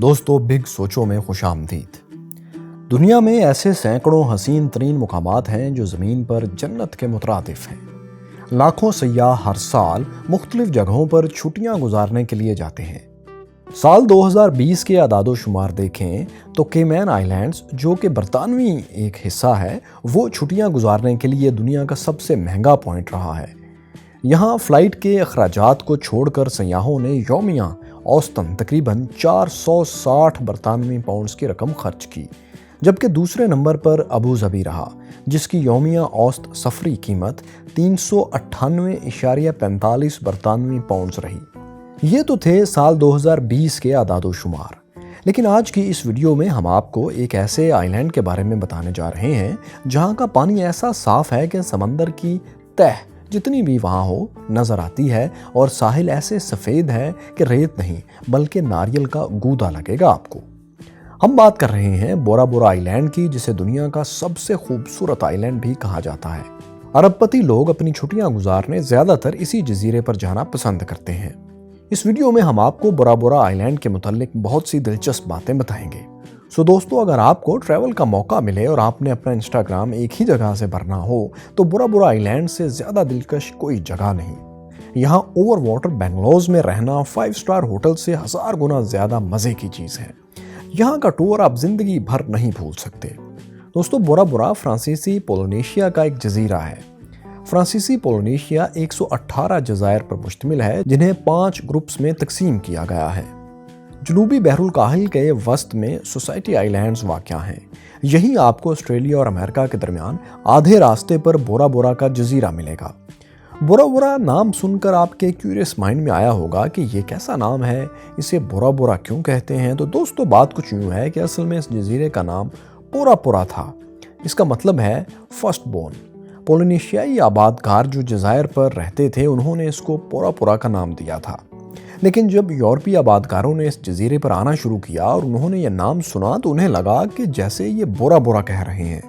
دوستو بگ سوچوں میں خوش آمدید۔ دنیا میں ایسے سینکڑوں حسین ترین مقامات ہیں جو زمین پر جنت کے مترادف ہیں۔ لاکھوں سیاح ہر سال مختلف جگہوں پر چھٹیاں گزارنے کے لیے جاتے ہیں۔ سال 2020 کے اعداد و شمار دیکھیں تو کیمین آئی لینڈز، جو کہ برطانوی ایک حصہ ہے، وہ چھٹیاں گزارنے کے لیے دنیا کا سب سے مہنگا پوائنٹ رہا ہے۔ یہاں فلائٹ کے اخراجات کو چھوڑ کر سیاحوں نے یومیہ اوسطاً تقریباً 460 برطانوی پاؤنڈز کی رقم خرچ کی، جبکہ دوسرے نمبر پر ابو ظبی رہا، جس کی یومیہ اوسط سفری قیمت 398.45 برطانوی پاؤنڈز رہی۔ یہ تو تھے سال 2020 کے اعداد و شمار، لیکن آج کی اس ویڈیو میں ہم آپ کو ایک ایسے آئی لینڈ کے بارے میں بتانے جا رہے ہیں جہاں کا پانی ایسا صاف ہے کہ سمندر کی تہ جتنی بھی وہاں ہو نظر آتی ہے، اور ساحل ایسے سفید ہے کہ ریت نہیں بلکہ ناریل کا گودا لگے گا آپ کو۔ ہم بات کر رہے ہیں بورا بورا آئی لینڈ کی، جسے دنیا کا سب سے خوبصورت آئی لینڈ بھی کہا جاتا ہے۔ ارب پتی لوگ اپنی چھٹیاں گزارنے زیادہ تر اسی جزیرے پر جانا پسند کرتے ہیں۔ اس ویڈیو میں ہم آپ کو بورا بورا آئی لینڈ کے متعلق بہت سی دلچسپ باتیں بتائیں گے۔ دوستو، اگر آپ کو ٹریول کا موقع ملے اور آپ نے اپنا انسٹاگرام ایک ہی جگہ سے بھرنا ہو تو بورا بورا آئی لینڈ سے زیادہ دلکش کوئی جگہ نہیں۔ یہاں اوور واٹر بنگلوز میں رہنا 5 اسٹار ہوٹل سے 1000 گنا زیادہ مزے کی چیز ہے۔ یہاں کا ٹور آپ زندگی بھر نہیں بھول سکتے۔ دوستو، بورا بورا فرانسیسی پولینیشیا کا ایک جزیرہ ہے۔ فرانسیسی پولینیشیا 118 جزائر پر مشتمل ہے، جنہیں 5 گروپس میں تقسیم کیا گیا ہے۔ جنوبی بحر الکاہل کے وسط میں سوسائٹی آئی لینڈز واقع ہیں۔ یہی آپ کو آسٹریلیا اور امریکہ کے درمیان آدھے راستے پر بورا بورا کا جزیرہ ملے گا۔ بورا بورا نام سن کر آپ کے کیوریس مائنڈ میں آیا ہوگا کہ یہ کیسا نام ہے، اسے بورا بورا کیوں کہتے ہیں؟ تو دوستو، بات کچھ یوں ہے کہ اصل میں اس جزیرے کا نام پورا پورا تھا۔ اس کا مطلب ہے فرسٹ بورن۔ پولینیشیائی آبادکار جو جزائر پر رہتے تھے، انہوں نے اس کو پورا پورا کا نام دیا تھا، لیکن جب یورپی آبادکاروں نے اس جزیرے پر آنا شروع کیا اور انہوں نے یہ نام سنا تو انہیں لگا کہ جیسے یہ بورا بورا کہہ رہے ہیں۔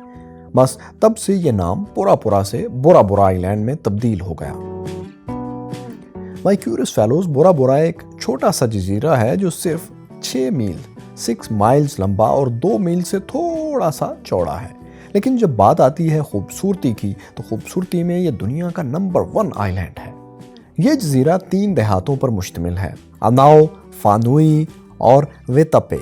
بس تب سے یہ نام پورا پورا سے بورا بورا آئی لینڈ میں تبدیل ہو گیا۔ مائی کیوریس فیلوز، بورا بورا ایک چھوٹا سا جزیرہ ہے جو صرف 6 مائلز لمبا اور 2 میل سے تھوڑا سا چوڑا ہے، لیکن جب بات آتی ہے خوبصورتی کی تو خوبصورتی میں یہ دنیا کا نمبر 1 آئی لینڈ ہے۔ یہ جزیرہ 3 دیہاتوں پر مشتمل ہے: اناؤ، فانوئی اور ویتاپے۔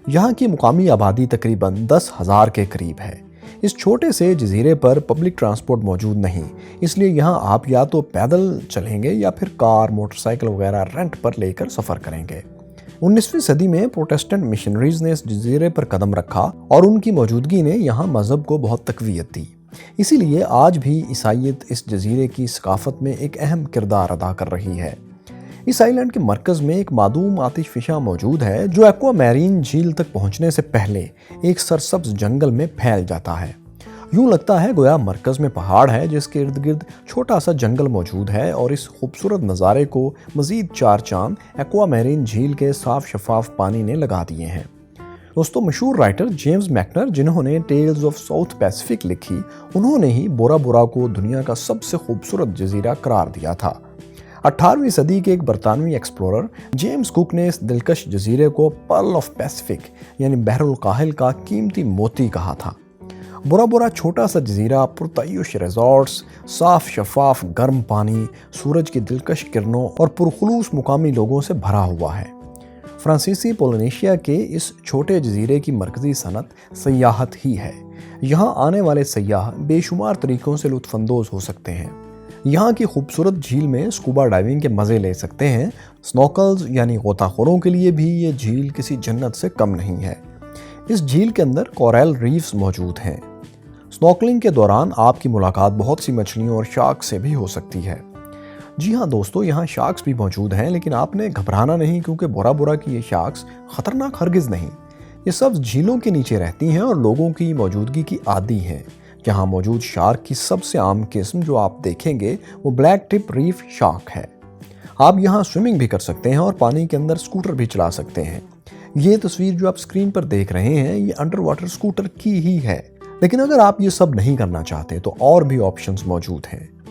یہاں کی مقامی آبادی تقریباً 10,000 کے قریب ہے۔ اس چھوٹے سے جزیرے پر پبلک ٹرانسپورٹ موجود نہیں، اس لیے یہاں آپ یا تو پیدل چلیں گے یا پھر کار، موٹر سائیکل وغیرہ رینٹ پر لے کر سفر کریں گے۔ 19ویں صدی میں پروٹسٹنٹ مشنریز نے اس جزیرے پر قدم رکھا اور ان کی موجودگی نے یہاں مذہب کو بہت تقویت دی۔ اسی لیے آج بھی عیسائیت اس جزیرے کی ثقافت میں ایک اہم کردار ادا کر رہی ہے۔ اس آئی لینڈ کے مرکز میں ایک معدوم آتش فشاں موجود ہے جو ایکوا میرین جھیل تک پہنچنے سے پہلے ایک سرسبز جنگل میں پھیل جاتا ہے۔ یوں لگتا ہے گویا مرکز میں پہاڑ ہے جس کے ارد گرد چھوٹا سا جنگل موجود ہے، اور اس خوبصورت نظارے کو مزید 4 چاند ایکوا میرین جھیل کے صاف شفاف پانی نے لگا دیے ہیں۔ دوستو، مشہور رائٹر جیمز میکنر، جنہوں نے ٹیلز آف ساؤتھ پیسیفک لکھی، انہوں نے ہی بورا بورا کو دنیا کا سب سے خوبصورت جزیرہ قرار دیا تھا۔ 18ویں صدی کے ایک برطانوی ایکسپلورر جیمز کوک نے اس دلکش جزیرے کو پرل آف پیسیفک یعنی بحر الکاہل کا قیمتی موتی کہا تھا۔ بورا بورا چھوٹا سا جزیرہ پرتعیش ریزارٹس، صاف شفاف گرم پانی، سورج کی دلکش کرنوں اور پرخلوص مقامی لوگوں سے بھرا ہوا ہے۔ فرانسیسی پولینیشیا کے اس چھوٹے جزیرے کی مرکزی صنعت سیاحت ہی ہے۔ یہاں آنے والے سیاح بے شمار طریقوں سے لطف اندوز ہو سکتے ہیں۔ یہاں کی خوبصورت جھیل میں سکوبا ڈائیونگ کے مزے لے سکتے ہیں۔ سنوکلز یعنی غوطہ خوروں کے لیے بھی یہ جھیل کسی جنت سے کم نہیں ہے۔ اس جھیل کے اندر کوریل ریفز موجود ہیں۔ سنوکلنگ کے دوران آپ کی ملاقات بہت سی مچھلیوں اور شارک سے بھی ہو سکتی ہے۔ جی ہاں دوستو، یہاں شارکس بھی موجود ہیں، لیکن آپ نے گھبرانا نہیں، کیونکہ بورا بورا کی یہ شارکس خطرناک ہرگز نہیں۔ یہ سب جھیلوں کے نیچے رہتی ہیں اور لوگوں کی موجودگی کی عادی ہیں۔ یہاں موجود شارک کی سب سے عام قسم جو آپ دیکھیں گے وہ بلیک ٹپ ریف شارک ہے۔ آپ یہاں سوئمنگ بھی کر سکتے ہیں اور پانی کے اندر سکوٹر بھی چلا سکتے ہیں۔ یہ تصویر جو آپ سکرین پر دیکھ رہے ہیں یہ انڈر واٹر سکوٹر کی ہی ہے، لیکن اگر آپ یہ سب نہیں کرنا چاہتے تو اور بھی آپشنز موجود ہیں۔